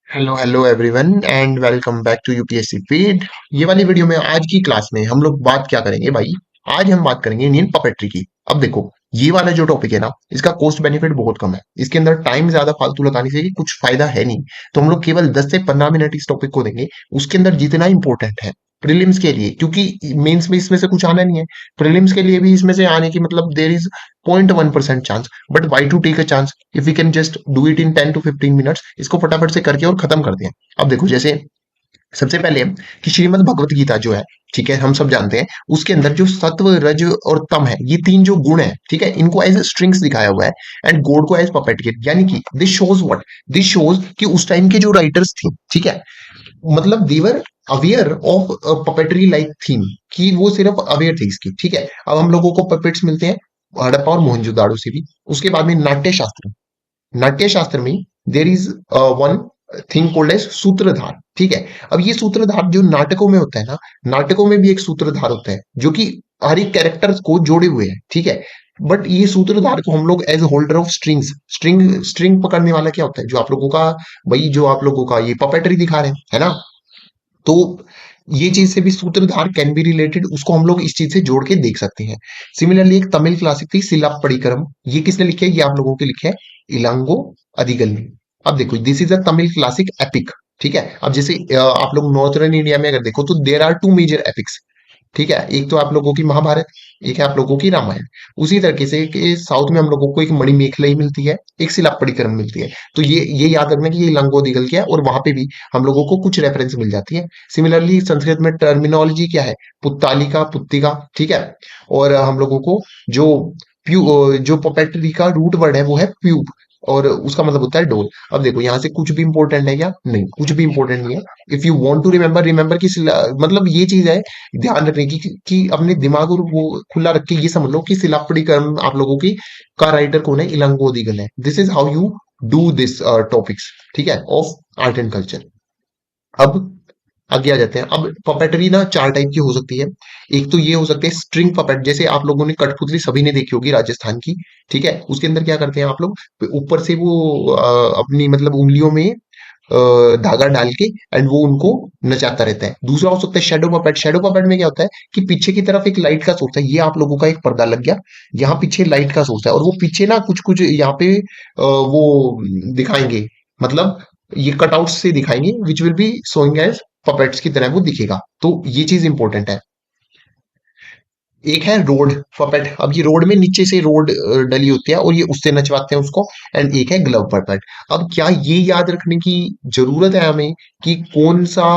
Hello hello everyone and welcome back to UPSC feed. ये वाली video में आज की क्लास में हम लोग बात क्या करेंगे भाई। आज हम बात करेंगे इंडियन पपेट्री की। अब देखो, ये वाला जो टॉपिक है ना, इसका कॉस्ट बेनिफिट बहुत कम है। इसके अंदर टाइम ज्यादा फालतू लगाने से कुछ फायदा है नहीं। तो हम लोग केवल 10 से 15 मिनट इस टॉपिक को देंगे। उसके अंदर जितना इंपॉर्टेंट है प्रीलिम्स के लिए, क्योंकि मेंस में इसमें से कुछ आना नहीं है। प्रीलिम्स के लिए भी इसमें से आने की मतलब there is 0.1% chance, but why to take a chance if we can just do it in 10 to 15 minutes. इसको फटाफट से करके और खत्म कर दें। अब देखो, जैसे सबसे पहले कि श्रीमद् भगवत गीता जो है, ठीक है, हम सब जानते हैं उसके अंदर जो सत्व रज और तम है, ये तीन जो गुण है, ठीक है, इनको एज स्ट्रिंग्स दिखाया हुआ है एंड गॉड को एज पपेट किट। यानी कि this shows what, this shows कि उस टाइम के जो राइटर्स थे, ठीक है, मतलब they were aware of puppetry like theme, कि वो सिर्फ अवेयर थे इसकी। ठीक है, अब हम लोगों को पपेट्स मिलते हैं हड़प्पा और मोहनजोदाड़ो से भी। उसके बाद में नाट्य शास्त्र, नाट्य शास्त्र में there is one thing called as सूत्रधार। ठीक है, अब ये सूत्रधार जो नाटकों में होता है ना, नाटकों में भी एक सूत्रधार होता है जो कि हर एक कैरेक्टर्स को जोड़े हुए हैं। ठीक है, बट ये सूत्रधार को हम लोग as holder of strings, string string पकड़ने वाला क्या होता है, जो आप लोगों का, वही जो आप लोगों का ये पपेटरी दिखा रहे हैं, है ना। तो ये चीज से भी सूत्रधार कैन बी रिलेटेड, उसको हम लोग इस चीज से जोड़ के देख सकते हैं। सिमिलरली एक तमिल क्लासिक थी सिलाप्पड़ीकरम, ये किसने लिखे है, ये आप लोगों के लिखे है इलांगो अधिगल ने। अब देखो, this is a Tamil classic epic. ठीक है, अब जैसे आप लोग नॉर्थर्न इंडिया में अगर देखो तो there are two major epics. ठीक है, एक तो आप लोगों की महाभारत, एक है आप लोगों की रामायण। उसी तरीके से कि साउथ में हम लोगों को एक मणिमेखलाई मिलती है, एक सिलाप्पड़ीकरण मिलती है। तो ये याद रखना कि ये लंगोदिगल क्या है, और वहां पे भी हम लोगों को कुछ रेफरेंस मिल जाती है। सिमिलरली संस्कृत में टर्मिनोलॉजी क्या है, पुत्तालिका पुत्तिका। ठीक है, और हम लोगों को जो जो पपेटरी का रूट वर्ड है वो है प्यूब, और उसका मतलब होता है डोल। अब देखो, यहाँ से कुछ भी इंपॉर्टेंट है क्या, नहीं, कुछ भी इंपॉर्टेंट नहीं है। If you want to remember, remember की मतलब ये चीज है ध्यान रखने की कि अपने दिमाग और वो खुला रख के ये समझ लो कि सिलापड़ी कर्म आप लोगों की का राइटर कौन है, इलांगो दिगल है। This is how you do this topics, ठीक है, ऑफ आर्ट एंड कल्चर। अब आगे आ जाते हैं। अब पपेटरी ना चार टाइप की हो सकती है। एक तो ये हो सकते हैं स्ट्रिंग पपेट, जैसे आप लोगों ने कठपुतली सभी ने देखी होगी राजस्थान की। ठीक है, उसके अंदर क्या करते हैं आप लोग, ऊपर से वो अपनी मतलब उंगलियों में धागा डाल के एंड वो उनको नचाता रहता है। दूसरा हो सकता है शेडो पपेट। शेडो पपेट में क्या होता है कि पीछे की तरफ एक लाइट का सोर्स है, ये आप लोगों का एक पर्दा लग गया, यहाँ पीछे लाइट का सोर्स है, और वो पीछे ना कुछ कुछ यहाँ पे वो दिखाएंगे, मतलब ये कटआउट से दिखाएंगे which will be showing as puppets की तरह वो दिखेगा। तो ये चीज इंपॉर्टेंट है। एक है रोड पपेट। अब ये रोड में नीचे से रोड डली होती है और ये उससे नचवाते हैं उसको। एंड एक है ग्लव पपेट। अब क्या ये याद रखने की जरूरत है हमें कि कौन सा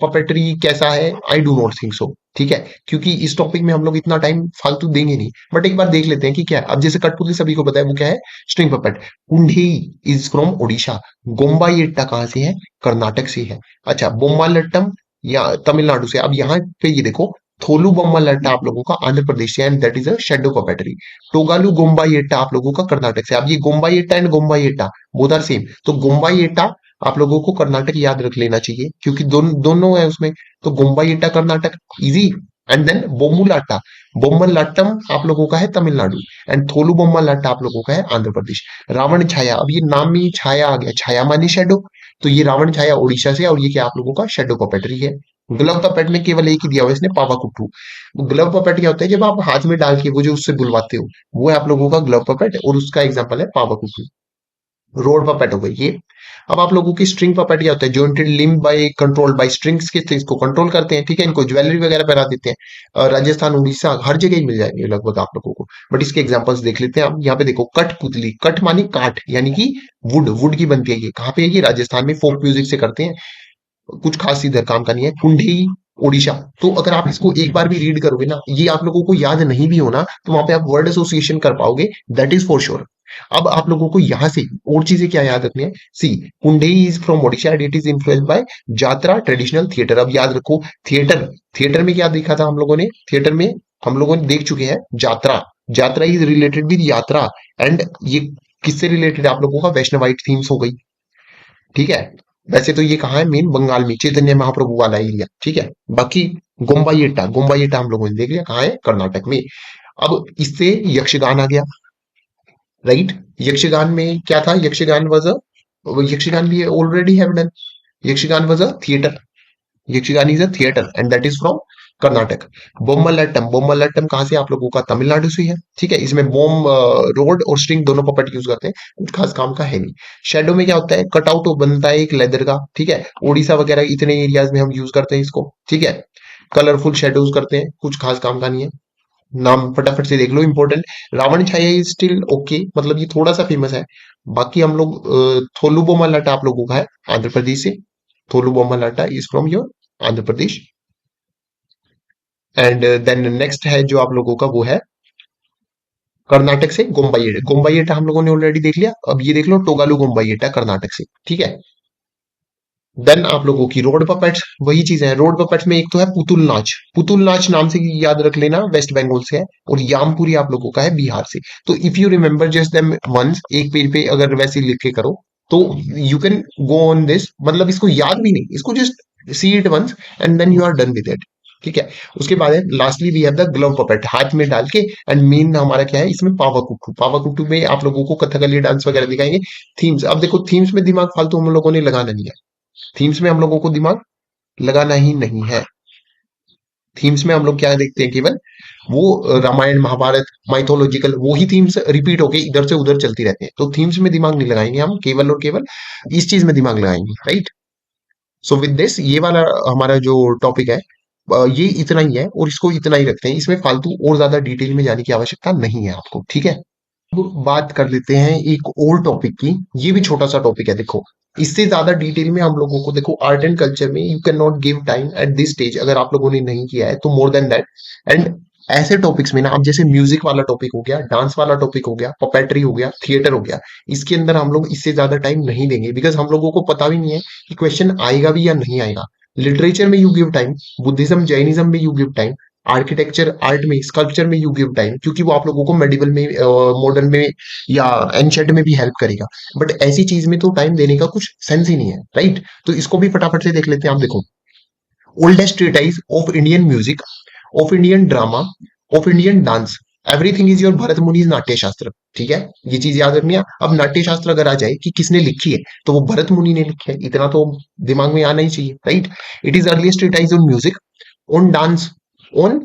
पपेटरी कैसा है, आई डू नॉट थिंक सो। ठीक है, क्योंकि इस टॉपिक में हम लोग इतना टाइम फालतू देंगे नहीं, बट एक बार देख लेते हैं कि क्या है। अब जैसे कठपुतली सभी को पता है वो क्या है, स्ट्रिंग पपेट। कुंडी इज फ्रॉम ओडिशा। गोम्बा येट्टा कहाँ से है, कर्नाटक से है। अच्छा, बोम्मालट्टम या तमिलनाडु से। अब यहाँ पे ये देखो, थोलू बोम्मालट्टा आप लोगों का आंध्र प्रदेश से, and that is a shadow puppetry. Togalu Gombeyata आप लोगों का कर्नाटक से। अब ये Gombeyata and Gombeyata both are same, तो गोम्बायेटा आप लोगों को कर्नाटक याद रख लेना चाहिए, क्योंकि दोनों है उसमें। तो गोम्बायेटा कर्नाटक, इजी। एंड देन बोमुलाटा, बोम्मलाट्टम आप लोगों का है तमिलनाडु, एंड थोलू बोम्मालाट्टा आप लोगों का है आंध्र प्रदेश। रावण छाया, अब ये नाम में ही छाया आ गया, छाया माने शेडो, तो ये रावण छाया उड़ीसा से, और ये क्या आप लोगों का शेडो पपेटरी है। ग्लव पपेट में केवल एक ही दिया हुआ है इसने, पावा कुट्टू। ग्लव पपेट क्या होता है, जब आप हाथ में डाल के वो जो उससे बुलवाते हो, वो है आप लोगों का ग्लव पपेट, और उसका एग्जांपल है पावा कुट्टू। रोड पपेट हो गई ये। अब आप लोगों की स्ट्रिंग पपेट क्या होता है, jointed limb by control by strings के इसको कंट्रोल करते हैं। ठीक है, इनको ज्वेलरी वगैरह पहना देते हैं। राजस्थान उड़ीसा हर जगह ही मिल जाएंगे लगभग आप लोगों को। बट इसके एग्जांपल्स देख लेते हैं। आप यहाँ पे देखो, कठपुतली, कठ मानी काठ, यानी कि वुड, वुड की बनती है। ये कहाँ पे है, ये राजस्थान में फोक म्यूजिक से करते हैं, कुछ खास इधर काम का नहीं है। कुंडी ओडिशा। तो अगर आप इसको एक बार भी रीड करोगे ना, ये आप लोगों को याद नहीं भी होना, तो वहां पे आप वर्ड एसोसिएशन कर पाओगे, दैट इज फॉर श्योर। अब आप लोगों को यहां से और चीजें क्या याद रखनी है, see, Kundhei is from Odisha and it is influenced by Jatra traditional theatre. अब याद रखो, थिएटर, थिएटर में क्या देखा था हम लोगों ने, थिएटर में हम लोगों ने देख चुके हैं जात्रा। जात्रा इज रिलेटेड विद यात्रा, एंड ये किससे रिलेटेड आप लोगों का, वैष्णवाइट थीम्स हो गई। ठीक है, वैसे तो ये कहाँ है, मेन बंगाल में, चैतन्य महाप्रभु वाला एरिया। ठीक है, बाकी गोम्बायेटा, गोम्बायेटा हम लोगों ने देख लिया कहाँ है, कर्नाटक में। अब इससे यक्षगान आ गया, राइट। यक्षगान में क्या था, यक्षगान वाज अ, यक्षगान भी already have done. Yakshagana was a theatre, Yakshagana is a theatre and that is from Karnataka. Bommalattam, Bommalattam कहाँ से आप लोगों का, तमिलनाडु से है। ठीक है, इसमें बोम, रोड और स्ट्रिंग दोनों पपेट यूज करते हैं, कुछ खास काम का है नहीं। शेडो में क्या होता है, कटआउट बनता है एक लेदर का। ठीक है, उड़ीसा वगैरह इतने एरियाज में हम यूज करते हैं इसको। ठीक है, कलरफुल शेडोज करते हैं, कुछ खास काम का नहीं है। नाम फटाफट से देख लो, important. Ravana Chhaya is still okay, मतलब ये थोड़ा सा फेमस है। बाकी हम लोग थोलू बोमलाटा आप लोगों का है आंध्र प्रदेश से। Tholu Bommalata is from your Andhra Pradesh. And then next है जो आप लोगों का वो है कर्नाटक से गोम्बाइटा। गोम्बाइटा हम लोगों ने ऑलरेडी देख लिया, अब ये देख लो टोगालू गोम्बाइटा कर्नाटक से। ठीक है, देन आप लोगों की रोड पपेट्स, वही चीज है। रोड पपेट्स में एक तो है पुतुल नाच, पुतुल नाच नाम से याद रख लेना, वेस्ट बंगाल से है। और यामपुरी आप लोगों का है बिहार से। तो if you remember just them once, एक पेज पे अगर वैसे लिख के करो तो you can go on this, मतलब इसको याद भी नहीं, इसको just see it once and then you are done with it. ठीक है, उसके बाद है lastly we have the glove puppet, हाथ में डाल के। एंड मेन हमारा क्या है इसमें, पावाकुट्टू। पावाकुट्टू में आप लोगों को कथकली डांस वगैरह दिखाएंगे। थीम्स, अब देखो थीम्स में दिमाग फालतू हम लोगों ने लगाना नहीं है। थीम्स में हम लोगों को दिमाग लगाना ही नहीं है। थीम्स में हम लोग क्या देखते हैं, केवल वो रामायण महाभारत माइथोलॉजिकल वो ही थीम्स रिपीट होके इधर से उधर चलती रहती हैं। तो थीम्स में दिमाग नहीं लगाएंगे हम, केवल और केवल इस चीज में दिमाग लगाएंगे, राइट। सो विद दिस ये वाला हमारा जो टॉपिक है ये इतना ही है, और इसको इतना ही रखते हैं। इसमें फालतू और ज्यादा डिटेल में जाने की आवश्यकता नहीं है आपको। ठीक है, अब बात कर लेते हैं एक और टॉपिक की। ये भी छोटा सा टॉपिक है, देखो इससे ज्यादा डिटेल में हम लोगों को, देखो आर्ट एंड कल्चर में you can not give time at this stage, अगर आप लोगों ने नहीं किया है तो मोर देन दैट। एंड ऐसे टॉपिक्स में ना, अब जैसे म्यूजिक वाला टॉपिक हो गया, डांस वाला टॉपिक हो गया, पपेट्री हो गया, थिएटर हो गया, इसके अंदर हम लोग इससे ज्यादा टाइम नहीं देंगे, बिकॉज हम लोगों को पता भी नहीं है कि क्वेश्चन आएगा भी या नहीं आएगा। लिटरेचर में you give time, Buddhism Jainism में you give time, architecture art में स्कल्पचर में यू गिव टाइम, क्योंकि वो आप लोगों को मेडिवल में, मॉडर्न में या एनशेड में भी हेल्प करेगा। बट ऐसी चीज में तो टाइम देने का कुछ सेंस ही नहीं है, राइट। तो इसको भी फटाफट से देख लेते हैं। आप देखो, oldest treatise of Indian music, of Indian drama, of Indian dance, everything is your Bharat munis नाट्य शास्त्र। ठीक है, ये चीज याद रखनी है। अब नाट्य शास्त्र अगर आ जाए कि किसने लिखी है, तो वो भरत मुनि ने लिखी है, इतना तो दिमाग में आना ही चाहिए, right. It is earliest treatise on music, on dance, on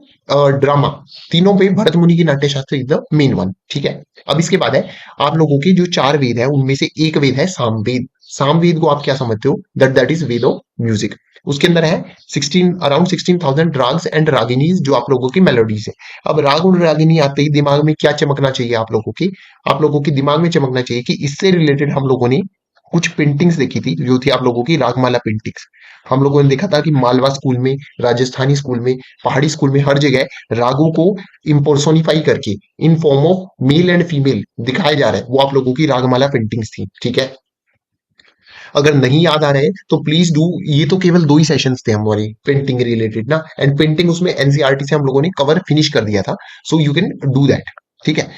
drama, तीनों पे भरत मुनि की नाट्य शास्त्र इज द मेन वन। ठीक है, अब इसके बाद है आप लोगों के जो चार वेद है उनमें से एक वेद है सामवेद। सामवेद को आप क्या समझते हो, that is Veda of music. उसके अंदर है 16 अराउंड 16,000 राग्स एंड रागिनीज जो आप लोगों की मेलोडीज है। अब राग और रागिनी आते ही दिमाग में क्या चमकना चाहिए आप लोगों की, आप लोगों के दिमाग में चमकना चाहिए कि इससे रिलेटेड हम लोगों ने कुछ पेंटिंग्स देखी थी, जो थी आप लोगों की रागमाला पेंटिंग्स। हम लोगों ने देखा था कि मालवा स्कूल में, राजस्थानी स्कूल में, पहाड़ी स्कूल में, हर जगह रागों को इम्पोर्सोनिफाई करके in form of male and female दिखाया जा रहा है, वो आप लोगों की रागमाला पेंटिंग्स थी। ठीक है, अगर नहीं याद आ रहे हैं तो प्लीज डू, ये तो केवल दो ही सेशंस थे हमारी पेंटिंग रिलेटेड ना, एंड पेंटिंग उसमें एनसीईआरटी से हम लोगों ने कवर फिनिश कर दिया था। So you can do that. ठीक है,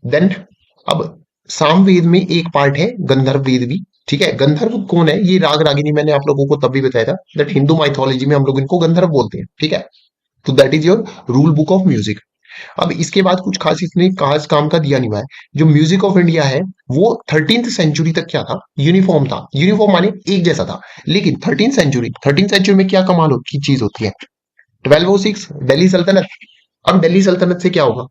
देन अब सामवेद में एक पार्ट है गंधर्व वेद भी। ठीक है, गंधर्व कौन है, ये राग रागिनी मैंने आप लोगों को तब भी बताया था दैट हिंदू माइथोलॉजी में हम लोग इनको गंधर्व बोलते हैं। ठीक है, तो that is your rule book of music. अब इसके बाद कुछ खास इसने खास काम का दिया नहीं हुआ है। जो म्यूजिक ऑफ इंडिया है वो 13th सेंचुरी तक क्या था, यूनिफॉर्म था। यूनिफॉर्म माने एक जैसा था। लेकिन 13th सेंचुरी में क्या कमाल की चीज होती है, 1206 दिल्ली सल्तनत। अब दिल्ली सल्तनत से क्या होगा,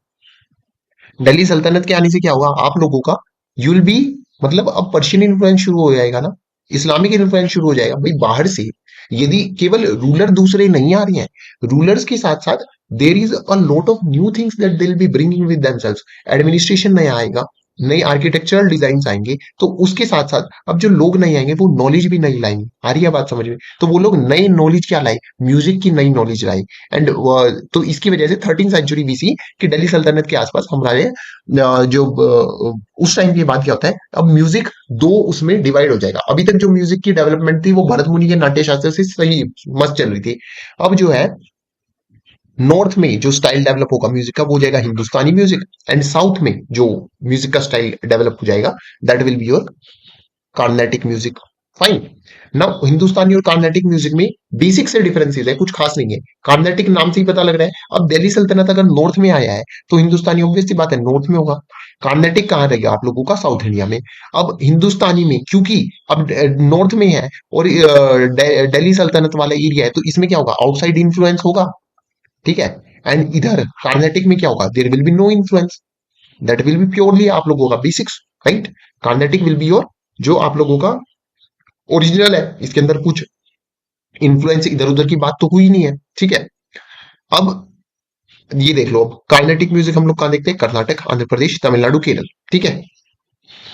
दिल्ली सल्तनत के आने से क्या होगा आप लोगों का, यू विल बी, मतलब अब पर्शियन इन्फ्लुएंस शुरू हो जाएगा ना, इस्लामिक इन्फ्लुएंस शुरू हो जाएगा भाई बाहर से। यदि केवल रूलर दूसरे नहीं आ रहे हैं, रूलर्स के साथ साथ there is a lot of new things that they will be bringing with themselves. Administration नया आएगा, नई आर्किटेक्चरल डिजाइन आएंगे, तो उसके साथ साथ अब जो लोग नहीं आएंगे वो नॉलेज भी नहीं लाएंगे। आ रही है बात समझ में, तो वो लोग नई नॉलेज क्या लाए, म्यूजिक की नई नॉलेज लाए। एंड तो इसकी वजह से 13th सेंचुरी बीसी की दिल्ली सल्तनत के आसपास हमारे जो उस टाइम की बात क्या होता है, अब म्यूजिक दो उसमें डिवाइड हो जाएगा। अभी तक जो म्यूजिक की डेवलपमेंट थी वो भरत मुनि के नाट्य शास्त्र से सही मस्त चल रही थी। अब जो है नॉर्थ में जो स्टाइल डेवलप होगा म्यूजिक का वो हो जाएगा हिंदुस्तानी म्यूजिक, एंड साउथ में जो म्यूजिक का स्टाइल डेवलप हो जाएगा that will be your Carnatic music. Fine. Now Hindustani और कार्नेटिक म्यूजिक में बेसिक से डिफरेंसेस है, कुछ खास नहीं है। कार्नेटिक नाम से ही पता लग रहा है। अब दिल्ली सल्तनत अगर नॉर्थ में आया है तो हिंदुस्तानी ऑब्वियस सी बात है नॉर्थ में होगा। कार्नेटिक कहाँ रहेगा आप लोगों का? साउथ इंडिया में। अब हिंदुस्तानी में क्योंकि अब नॉर्थ में है और दिल्ली सल्तनत वाला एरिया है, तो इसमें क्या होगा? आउटसाइड इन्फ्लुएंस होगा, ठीक है। एंड इधर कार्नेटिक में क्या होगा? There will be no influence, that will be purely आप लोगों का basics, right. Carnatic will be your जो आप लोगों का ओरिजिनल है, इसके अंदर कुछ इन्फ्लुएंस इधर उधर की बात तो हुई नहीं है, ठीक है। अब ये देख लो, अब कार्नेटिक म्यूजिक हम लोग कहाँ देखते हैं? कर्नाटक, आंध्र प्रदेश, तमिलनाडु, केरल, ठीक है।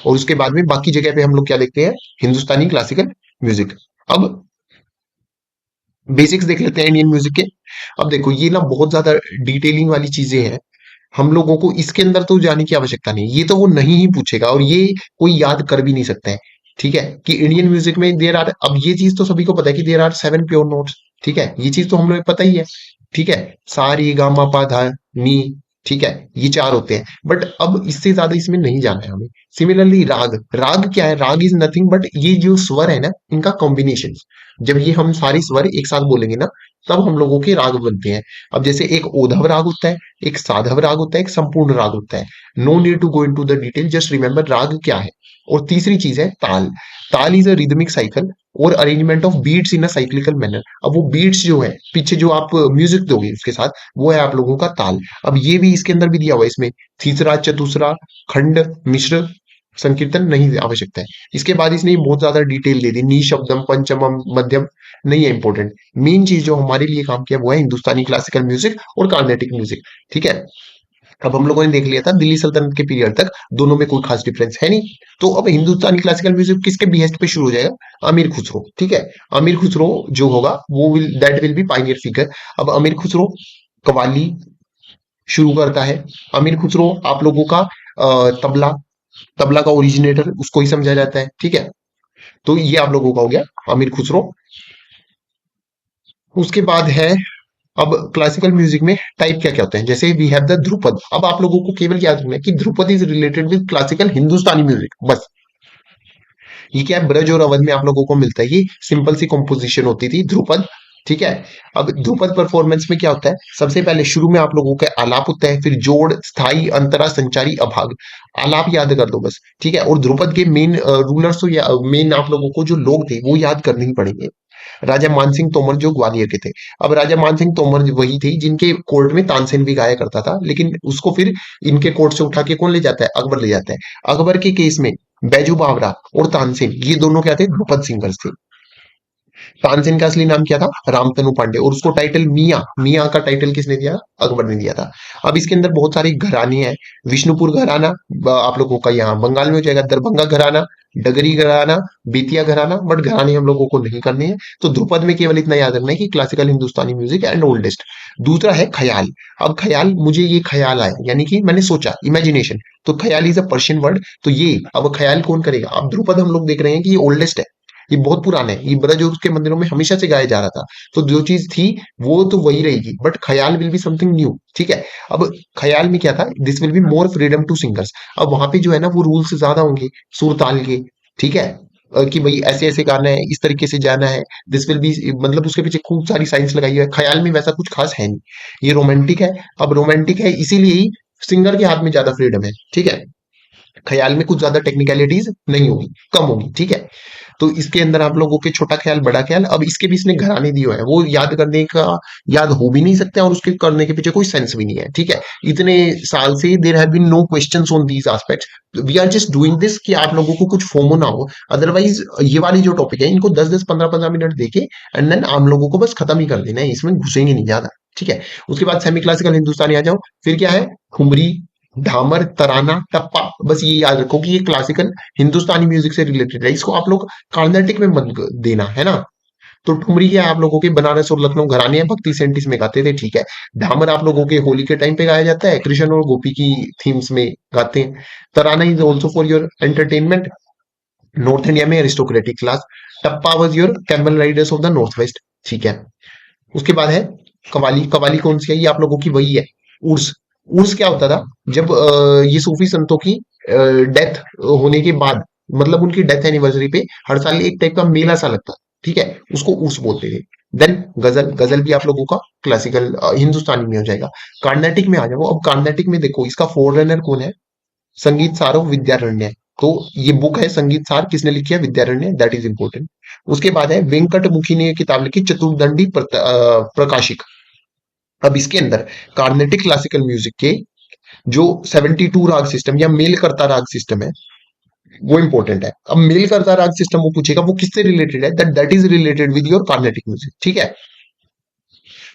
और उसके बाद में बाकी जगह पे हम लोग क्या देखते हैं? हिंदुस्तानी क्लासिकल म्यूजिक। अब बेसिक्स देख लेते हैं इंडियन म्यूजिक के। अब देखो ये ना बहुत ज्यादा डिटेलिंग वाली चीजें हैं, हम लोगों को इसके अंदर तो जाने की आवश्यकता नहीं, ये तो वो नहीं ही पूछेगा और ये कोई याद कर भी नहीं सकता है, ठीक है। कि इंडियन म्यूजिक में देर आर, अब ये चीज तो सभी को पता है कि देर आर 7 प्योर नोट्स, ठीक है। ये चीज तो हम लोग पता ही है, ठीक है। सा री गा मा पा धा नी, ठीक है, ये चार होते हैं। बट अब इससे ज्यादा इसमें नहीं जाना है हमें। सिमिलरली राग, राग क्या है? राग इज नथिंग बट ये जो स्वर है ना, इनका कॉम्बिनेशन। जब ये हम सारे स्वर एक साथ बोलेंगे ना, तब हम लोगों के राग बनते हैं। अब जैसे एक ओधव राग होता है, एक साधव राग होता है, एक संपूर्ण राग होता है। No need to go into the detail, just remember राग क्या है। और तीसरी चीज है ताल। Taal is a rhythmic cycle और arrangement of beats in a cyclical manner. अब वो बीट्स जो है पीछे जो आप म्यूजिक दोगे उसके साथ, वो है आप लोगों का ताल। अब ये भी इसके अंदर भी दिया हुआ है, इसमें तीसरा, चतुसरा, खंड, मिश्र, संकीर्तन नहीं आवश्यकता है। इसके बाद इसने बहुत ज्यादा डिटेल दे दी, नी शब्दम, पंचमम, मध्यम नहीं है इंपॉर्टेंट। मेन चीज जो हमारे लिए काम किया वो है हिंदुस्तानी क्लासिकल म्यूजिक और कार्नेटिक म्यूजिक, ठीक है। अब हम लोगों ने देख लिया था दिल्ली सल्तनत के पीरियड तक दोनों में कोई खास डिफरेंस है नहीं। तो अब हिंदुस्तानी क्लासिकल म्यूजिक किसके बिहेस्ट पे शुरू हो जाएगा? अमीर खुसरो, ठीक है। अमीर खुसरो जो होगा वो will that will B Pioneer figure. अब अमीर खुसरो कव्वाली शुरू करता है। अमीर खुसरो आप लोगों का तबला, तबला का ओरिजिनेटर उसको ही समझा जाता है, ठीक है। तो ये आप लोगों का हो गया अमीर खुसरो। उसके बाद है, अब क्लासिकल म्यूजिक में टाइप क्या क्या होते हैं? जैसे वी हैव द ध्रुपद। अब आप लोगों को केवल याद रखना है कि Dhrupad is related with classical Hindustani music, बस। ये क्या है? ब्रज और अवध में आप लोगों को मिलता है। ये सिंपल सी कंपोजिशन होती थी ध्रुपद, ठीक है। अब ध्रुपद परफॉर्मेंस में क्या होता है? सबसे पहले शुरू में आप लोगों का आलाप होता है, फिर जोड़, स्थाई, अंतरा, संचारी, अभाग। आलाप याद कर दो बस, ठीक है। और ध्रुपद के मेन रूलर्स तो या मेन आप लोगों को जो लोग थे वो याद करने ही पड़ेंगे। राजा मानसिंह तोमर जो ग्वालियर के थे। अब राजा मानसिंह तोमर वही थे जिनके कोर्ट में तानसेन भी गाया करता था, लेकिन उसको फिर इनके कोर्ट से उठा के कौन ले जाता है? अकबर ले जाता है। अकबर के केस में बैजू बावरा और तानसेन ये दोनों क्या थे? ध्रुपद सिंगर्स थे। तानसेन का असली नाम क्या था? रामतनु पांडे। और उसको टाइटल मियाँ, मियाँ का टाइटल किसने दिया? अकबर ने दिया था। अब इसके अंदर बहुत सारे घराने हैं। विष्णुपुर घराना आप लोगों का यहाँ बंगाल में हो जाएगा, दरभंगा घराना, डगरी घराना, बेतिया घराना, बट घराने हम लोगों को नहीं करने हैं। तो ध्रुपद में केवल इतना याद रखना है कि classical Hindustani music and oldest. दूसरा है ख्याल। अब ख्याल, मुझे ये ख्याल आया, यानी कि मैंने सोचा, इमेजिनेशन। तो ख्याल इज अ पर्शियन वर्ड। तो ये अब ख्याल कौन करेगा? अब ध्रुपद हम लोग देख रहे हैं कि ये ओल्डेस्ट है, ये बहुत पुराना है, ये ब्रज और उसके मंदिरों में हमेशा से गाया जा रहा था। तो जो चीज थी वो तो वही रहेगी, बट ख्याल विल बी समथिंग न्यू, ठीक है। अब ख्याल में क्या था? This will be more freedom to singers. अब वहां पे जो है ना वो रूल्स ज्यादा होंगे सुर ताल के, ठीक है। कि भाई ऐसे ऐसे गाना है, इस तरीके से जाना है। दिस विल बी, मतलब उसके पीछे खूब सारी साइंस लगाई है। ख्याल में वैसा कुछ खास है नहीं, ये रोमांटिक है। अब रोमांटिक है इसीलिए ही सिंगर के हाथ में ज्यादा फ्रीडम है, ठीक है। ख्याल में कुछ ज्यादा टेक्निकलिटीज नहीं होगी, कम होगी, ठीक है। तो इसके अंदर आप लोगों के छोटा ख्याल, बड़ा ख्याल। अब इसके भी इसने घराने दिए हुए हैं, वो याद करने का याद हो भी नहीं सकते और उसके करने के पीछे कोई सेंस भी नहीं है, ठीक है। इतने साल से there have been no questions on these aspects, we are just doing this कि आप लोगों को कुछ फोमो ना हो। अदरवाइज ये वाली जो टॉपिक है इनको 10 10 15 15 मिनट देके एंड देन आप लोगों को बस खत्म ही कर देना है, इसमें घुसेंगे नहीं ज्यादा, ठीक है। उसके बाद सेमी क्लासिकल हिंदुस्तानी आ जाओ। फिर क्या है? ठुमरी, ढामर, तराना, टप्पा। बस ये याद रखो कि ये क्लासिकल हिंदुस्तानी म्यूजिक से रिलेटेड है, इसको आप लोग कार्नेटिक में मत देना, है ना। तो ठुमरी क्या है? आप लोगों के बनारस और लखनऊ घराने हैं, भक्ति सेंटिस में गाते थे, ठीक है। ढामर आप लोगों के होली के टाइम पे गाया जाता है, कृष्ण और गोपी की थीम्स में गाते हैं। Tarana is also for your entertainment, north India में aristocratic class. Tappa was your camel riders of the north west, ठीक है। उसके बाद है कवाली। कवाली कौन सी है? ये आप लोगों की वही है, उर्स। उर्स क्या होता था? जब ये सूफी संतों की डेथ होने के बाद मतलब उनकी डेथ एनिवर्सरी पे हर साल एक टाइप का मेला सा लगता है, ठीक है, उसको उर्स बोलते थे। देन गजल, गजल भी आप लोगों का क्लासिकल हिंदुस्तानी में हो जाएगा। कार्नेटिक में आ जाओ। अब कार्नेटिक में देखो इसका फोररनर कौन है? संगीत सार ऑफ विद्यारण्य। तो ये बुक है संगीत सार, किसने लिखी है? Vidyaranya, that is important. उसके बाद है वेंकट मुखी ने ये किताब लिखी, चतुर्दंडी प्रकाशिक। अब इसके अंदर कार्नेटिक क्लासिकल म्यूजिक के जो 72 राग सिस्टम या मेल करता राग सिस्टम है वो इंपॉर्टेंट है। अब मेल करता राग सिस्टम वो पूछेगा वो किससे रिलेटेड है, that that is related with your Carnatic music, ठीक है।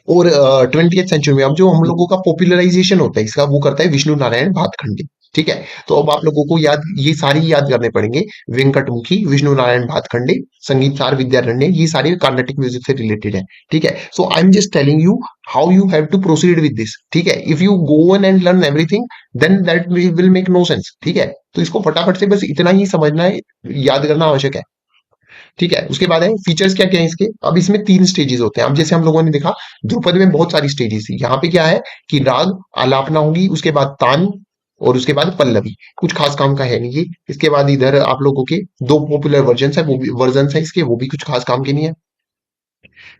और 20th सेंचुरी में अब जो हम लोगों का पॉपुलराइजेशन होता है इसका, वो करता है विष्णु नारायण भातखंडे, ठीक है। तो अब आप लोगों को याद, ये सारी याद करने पड़ेंगे। वेंकटमुखी, विष्णु नारायण भातखंडे, संगीत सार विद्यारण्य, ये सारे कार्नेटिक म्यूजिक से रिलेटेड है, ठीक है। So I am just telling you how you have to proceed with this, ठीक है। If you go on and learn everything then that will make no sense, ठीक है। तो इसको फटाफट से बस इतना ही समझना है, याद करना आवश्यक है, ठीक है। उसके बाद है फीचर्स क्या क्या है इसके। अब इसमें 3 स्टेजेस होते हैं। अब जैसे हम लोगों ने देखा ध्रुपद में बहुत सारी स्टेजेस थी, यहाँ पे क्या है कि राग आलापना होगी, उसके बाद तान, और उसके बाद पल्लवी। कुछ खास काम का है नहीं ये। इसके बाद इधर आप लोगों के 2 पॉपुलर वर्जन है, वो भी वर्जन है इसके, वो भी कुछ खास काम के नहीं है।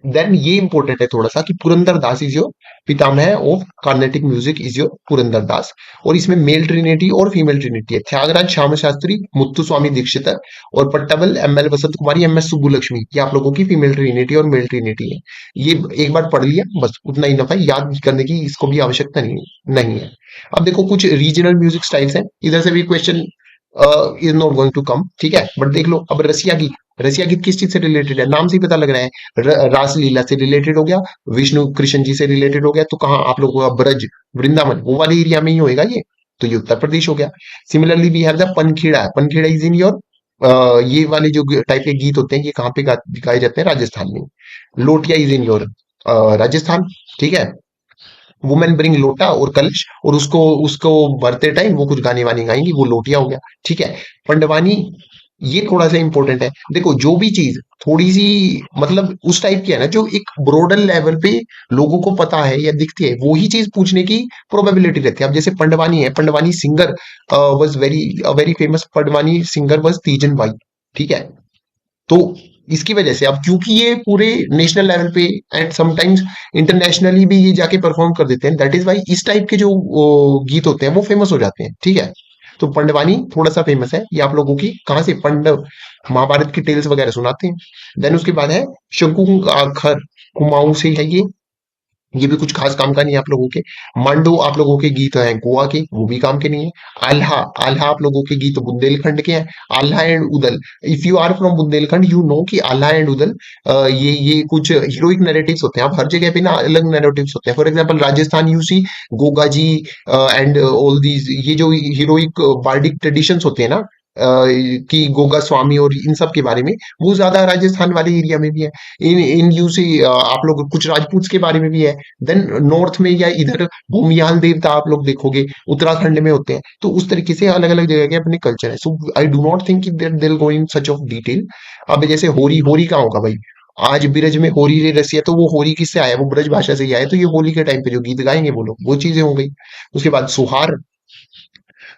देन ये इंपॉर्टेंट है थोड़ा सा कि पुरंदर दास इज योर पितामह of Carnatic music, is your Purandara Dasa. और इसमें मेल ट्रिनिटी और फीमेल ट्रिनिटी है, त्यागराज श्याम शास्त्री, मुत्तुस्वामी दीक्षित और Pattammal M L Vasantha Kumari, M S Subbulakshmi, ये आप लोगों की फीमेल ट्रिनिटी और मेल ट्रिनिटी है। ये एक बार पढ़ लिया बस, उतना ही नफा, याद करने की इसको भी आवश्यकता नहीं है। अब देखो कुछ रीजनल म्यूजिक स्टाइल्स हैं, इधर से भी question is not going to come, ठीक है, बट देख लो। अब रसिया गीत, रसिया गीत किस चीज से रिलेटेड है? नाम से ही पता लग रहा है, रासलीला से रिलेटेड हो गया, विष्णु कृष्ण जी से रिलेटेड हो गया। तो कहाँ आप लोगों का ब्रज, वृंदावन, वो वाले एरिया में ही होएगा ये, तो ये उत्तर प्रदेश हो गया। Similarly we have the Pankheda, Pankheda is in your, ये वाले जो टाइप के गीत होते हैं ये कहाँ पे गाए जाते हैं? राजस्थान में। लोटिया इज इन योर राजस्थान, ठीक है। वुमेन ब्रिंग लोटा और कलश, और उसको उसको भरते टाइम वो कुछ गाने वानी गाएंगी, वो लोटिया हो गया, ठीक है। पंडवानी, ये थोड़ा सा इंपॉर्टेंट है। देखो जो भी चीज थोड़ी सी मतलब उस टाइप की है ना, जो एक ब्रॉडर लेवल पे लोगों को पता है या दिखती है, वो ही चीज पूछने की प्रोबेबिलिटी रहती है। अब जैसे पंडवानी है, Pandavani singer was very very famous, Pandavani singer was Teejan Bai, ठीक है। तो इसकी वजह से, अब क्योंकि ये पूरे नेशनल लेवल पे एंड समटाइम्स इंटरनेशनली भी ये जाके परफॉर्म कर देते हैं, दैट इज वाई इस टाइप के जो गीत होते हैं वो फेमस हो जाते हैं, ठीक है। तो पंडवानी थोड़ा सा फेमस है, ये आप लोगों की कहाँ से, पंडव, महाभारत की टेल्स वगैरह सुनाते हैं। देन उसके बाद है शंकु खर, कुमाऊं से है ये भी कुछ खास काम का नहीं है आप लोगों के। मांडो आप लोगों के गीत हैं गोवा के, वो भी काम के नहीं है। आल्हा, आल्हा आप लोगों के गीत बुंदेलखंड के हैं। Alha and Udal, if you are from Bundelkhand you know कि आल्हा एंड उदल ये कुछ हीरोइक नैरेटिव्स होते हैं। अब हर जगह पे ना अलग नैरेटिव्स होते हैं। For example Rajasthan you see Goga ji and all these, ये जो हीरोइक बार्डिक ट्रेडिशंस होते हैं ना, कि गोगा स्वामी और इन सब के बारे में, वो ज्यादा राजस्थान वाले एरिया में भी है। इन इन यू सी आप लोग कुछ राजपूत के बारे में भी है। देन नॉर्थ में या इधर भूमियाल देवता आप लोग देखोगे उत्तराखंड में होते हैं। तो उस तरीके से अलग अलग जगह के अपने कल्चर है। So I do not think that they will go in such of detail. अब जैसे होरी, होरी कहाँ होगा भाई? आज ब्रज में होरी रे रसिया, तो वो होरी किससे आया? वो ब्रज भाषा से ही आया। तो ये होली के टाइम पे जो गीत गाएंगे वो लोग, वो चीजें हो गई। उसके बाद सुहार,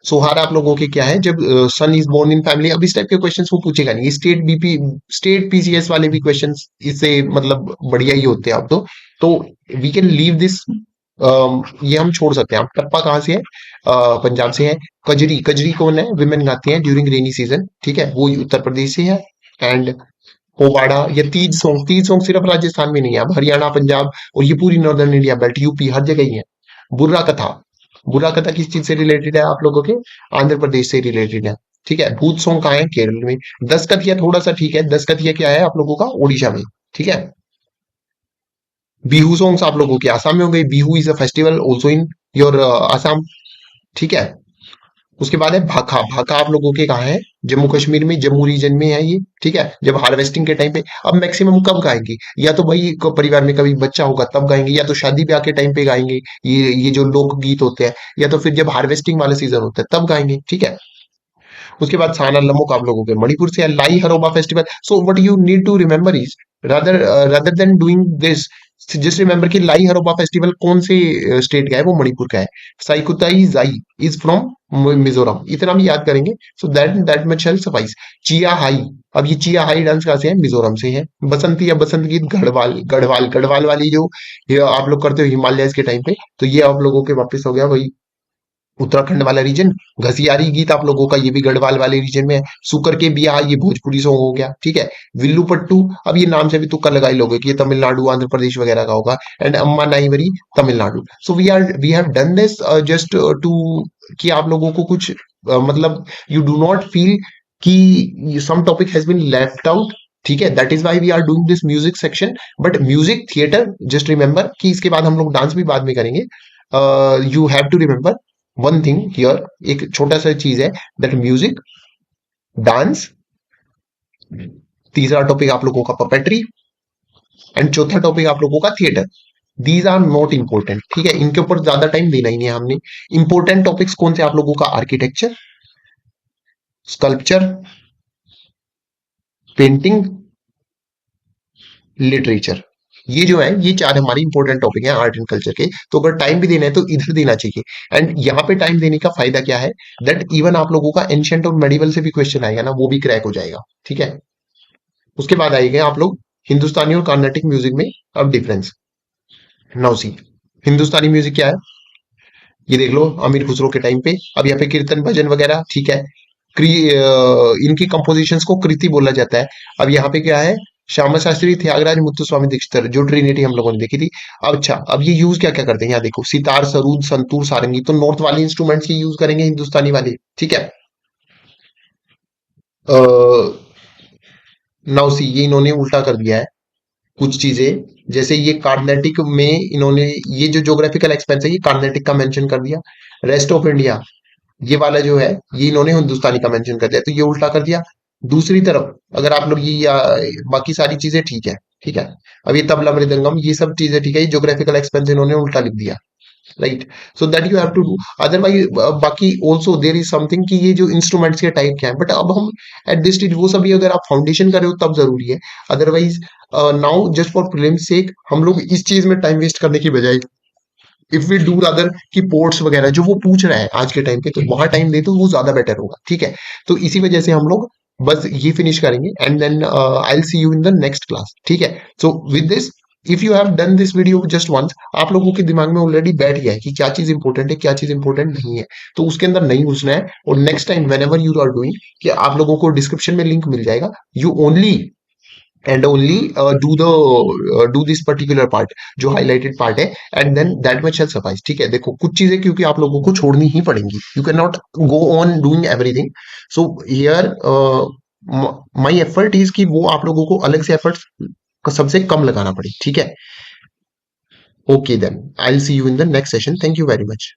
सोहार आप लोगों के क्या है? जब सन इज बोर्न इन फैमिली। अब इस टाइप के क्वेश्चंस वो पूछेगा नहीं। स्टेट बीपी, स्टेट पीसीएस वाले भी क्वेश्चंस इससे मतलब बढ़िया ही होते हैं अब तो वी कैन लीव दिस, ये हम छोड़ सकते हैं। अब टप्पा कहाँ से है? पंजाब से है। कजरी, कजरी कौन है? विमेन गाती हैं ड्यूरिंग रेनी सीजन, ठीक है, वो उत्तर प्रदेश से है। एंड पोवाड़ा या तीज सॉन्ग, तीज सॉन्ग सिर्फ राजस्थान में नहीं है, अब हरियाणा, पंजाब और ये पूरी नॉर्दर्न इंडिया बेल्ट, यूपी, हर जगह ही है। बुर्रा कथा, बुर्रा कथा किस चीज से रिलेटेड है? आप लोगों के आंध्र प्रदेश से रिलेटेड है, ठीक है। भूत सॉन्ग कहाँ है? केरल में। दसकथिया थोड़ा सा ठीक है, दसकथिया क्या है आप लोगों का? ओडिशा में, ठीक है। बिहू सॉन्ग्स आप लोगों के आसाम में हो गई। Bihu is a festival also in your Assam, ठीक है। उसके बाद है भाखा, भाखा आप लोगों के कहाँ है? जम्मू कश्मीर में, जम्मू रीजन में है ये, ठीक है। जब हार्वेस्टिंग के टाइम पे, अब मैक्सिमम कब गाएंगे? या तो भाई परिवार में कभी बच्चा होगा तब गाएंगे, या तो शादी ब्याह के टाइम पे गाएंगे, ये जो लोक गीत होते हैं, या तो फिर जब हार्वेस्टिंग वाला सीजन होता है तब गाएंगे, ठीक है। उसके बाद साना लमोक आप लोगों के मणिपुर से है। Lai Haraoba festival. So what you need to remember is, rather rather than doing this, just remember कि लाई हरोबा फेस्टिवल कौन से स्टेट का है, वो मणिपुर का है। साइकुताई जाई इज फ्रॉम मिजोरम, इतना भी याद करेंगे, so that that much shall suffice. चिया हाई, अब ये चिया हाई डांस कहाँ से है, मिजोरम से है। बसंती या बसंत गीत गढ़वाल, गढ़वाल गढ़वाल वाली जो ये आप लोग करते हो हिमालयस के टाइम पे, तो ये आप लोगों के वापस हो गया वही उत्तराखंड वाला रीजन। घसियारी गीत आप लोगों का, ये भी गढ़वाल वाले रीजन में है। सुकर के बिया, ये भोजपुरी सॉन्ग हो गया, ठीक है। विल्लू पट्टू, अब ये नाम से भी तुक्का लगा ही लोगे कि ये तमिलनाडु आंध्र प्रदेश वगैरह का होगा। And Amma Naivari, Tamil Nadu. So we have done this just to, कि आप लोगों को कुछ मतलब यू डू नॉट फील कि some topic has been left out, ठीक है। That is why we are doing this music section. But music theatre just remember कि इसके बाद हम लोग डांस भी बाद में करेंगे। You have to remember one thing here, एक छोटा सा चीज है, दैट म्यूजिक, डांस, तीसरा टॉपिक आप लोगों का पपेट्री, एंड चौथा टॉपिक आप लोगों का theatre. These are not important, ठीक है, इनके ऊपर ज्यादा टाइम देना ही नहीं है हमने। इंपॉर्टेंट टॉपिक्स कौन से आप लोगों का, आर्किटेक्चर, स्कल्पचर, पेंटिंग, लिटरेचर। ये जो है, ये चार हमारी इंपॉर्टेंट टॉपिक हैं आर्ट एंड कल्चर के। तो अगर टाइम भी देना है तो इधर देना चाहिए। एंड यहाँ पे टाइम देने का फायदा क्या है, दैट इवन आप लोगों का एंशियंट और मेडिवल से भी क्वेश्चन आएगा ना, वो भी क्रैक हो जाएगा, ठीक है। उसके बाद आएंगे आप लोग हिंदुस्तानी और कार्नेटिक म्यूजिक में अब डिफरेंस। नाउ सी, हिंदुस्तानी म्यूजिक क्या है, ये देख लो अमीर खुसरो के टाइम पे। अब यहाँ पे कीर्तन भजन वगैरह, ठीक है। इनकी कंपोजिशंस को कृति बोला जाता है। अब यहाँ पे क्या है, श्यामा शास्त्री, त्यागराज, मुत्तुस्वामी दीक्षितर, जो ट्रिनिटी हम लोगों ने देखी थी। अब अच्छा, अब ये यूज क्या क्या करते हैं, यहाँ देखो सितार, सरूद, संतूर, सारंगी, तो नॉर्थ वाले इंस्ट्रूमेंट्स की यूज करेंगे हिंदुस्तानी वाले, ठीक है। नाउ सी, ये इन्होंने उल्टा कर दिया है कुछ चीजें। जैसे ये कार्नेटिक में इन्होंने ये जो ज्योग्राफिकल एक्सपेंस है, ये कार्नेटिक का मेंशन कर दिया। रेस्ट ऑफ इंडिया, ये वाला जो है, ये इन्होंने हिंदुस्तानी का मेंशन कर दिया, तो ये उल्टा कर दिया। दूसरी तरफ अगर आप लोग ये बाकी सारी चीजें ठीक है, ठीक है। अब ये तबला मृदंगम, ये सब चीजें ठीक है, ये ज्योग्राफिकल एक्सपेंस इन्होंने उल्टा लिख दिया, right. So that you have to do. Otherwise बाकी ऑल्सो देर इज समथिंग कि ये जो इंस्ट्रूमेंट्स के टाइप क्या है, बट अब हम एट दिस स्टेज वो सब ये अगर आप फाउंडेशन कर रहे हो तब जरूरी है। Otherwise now just for prelims sake हम लोग इस चीज में टाइम वेस्ट करने की बजाय, इफ वी डू रादर कि पोर्ट्स वगैरह जो वो पूछ रहा है आज के टाइम पे, तो वहां टाइम दे तो वो ज्यादा बेटर होगा, ठीक है। तो इसी वजह से हम लोग बस ये फिनिश करेंगे, and then I will see you in the next class, ठीक है। So with this, if you have done this video just once, आप लोगों के दिमाग में ऑलरेडी बैठ गया है कि क्या चीज इंपॉर्टेंट है, क्या चीज इंपॉर्टेंट नहीं है। तो उसके अंदर नहीं घुसना है, और next time whenever you are doing, कि आप लोगों को डिस्क्रिप्शन में लिंक मिल जाएगा, you only and only do this particular part, जो हाईलाइटेड पार्ट है, and then that much shall suffice, ठीक है। देखो कुछ चीजें क्योंकि आप लोगों को छोड़नी ही पड़ेंगी, you can not go on doing everything. So here my effort is कि वो आप लोगों को अलग से एफर्ट सबसे कम लगाना पड़े, ठीक है। Okay then I will see you in the next session, thank you very much.